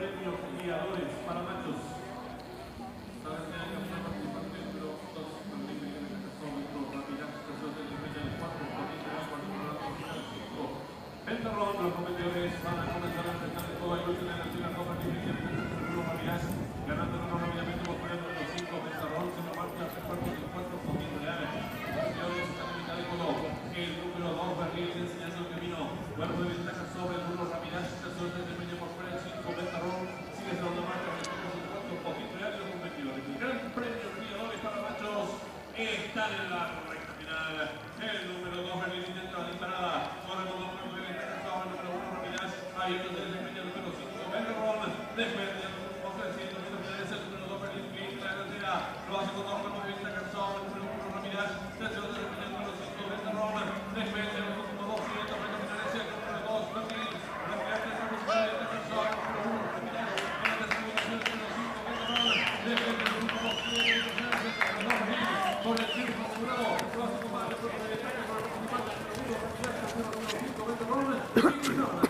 premio guiadores para machos. Para el campeón participante número 2, con el límite de metro rápida, casos de límite del 4, potente de agua, número 5. Pentarrón, los competidores van a comenzar a enfrentar de toda ilusión en la primera copa de límite de metro rápidas, ganando rápidamente por el número 5, Pentarrón, se lo marca el cuerpo del 4, potente de agua. Los competidores están en mitad de codo. El número 2, Berlín, enseñando el camino. Cuerpo de ventaja sobre el 1, rapidez, casos de límite por fuera del 5, Pentarrón, sigue segundo marca el 4, potente de agua, los competidores. El gran premio guiadores para machos están en la recta final. El número 2, Berlín, intenta la disparada. Corre con 2 cuerpos de ventaja sobre el número 1, rapidez. Ahí entonces el número 5, Pentarrón, después de ofreciendo el número 2, Berlín, que entra en la delantera. Lo hace con 2 cuerpos de ventaja sobre el número 1, rapidez. Tercero del número 5, Pentarrón, después de los últimos 200 metros finales, el número 2, Berlín, rapidez, tercero de ventaja sobre el número 1, rapidez. En la tercera posición, el número 5, Pentarrón, después de los últimos 200 metros finales, el número 2, Berlín, con el tiempo asegurado. Lo hace con más de cuerpos de ventaja sobre el participante, el número 1, rapidez, tercero del número 5, Pentarrón.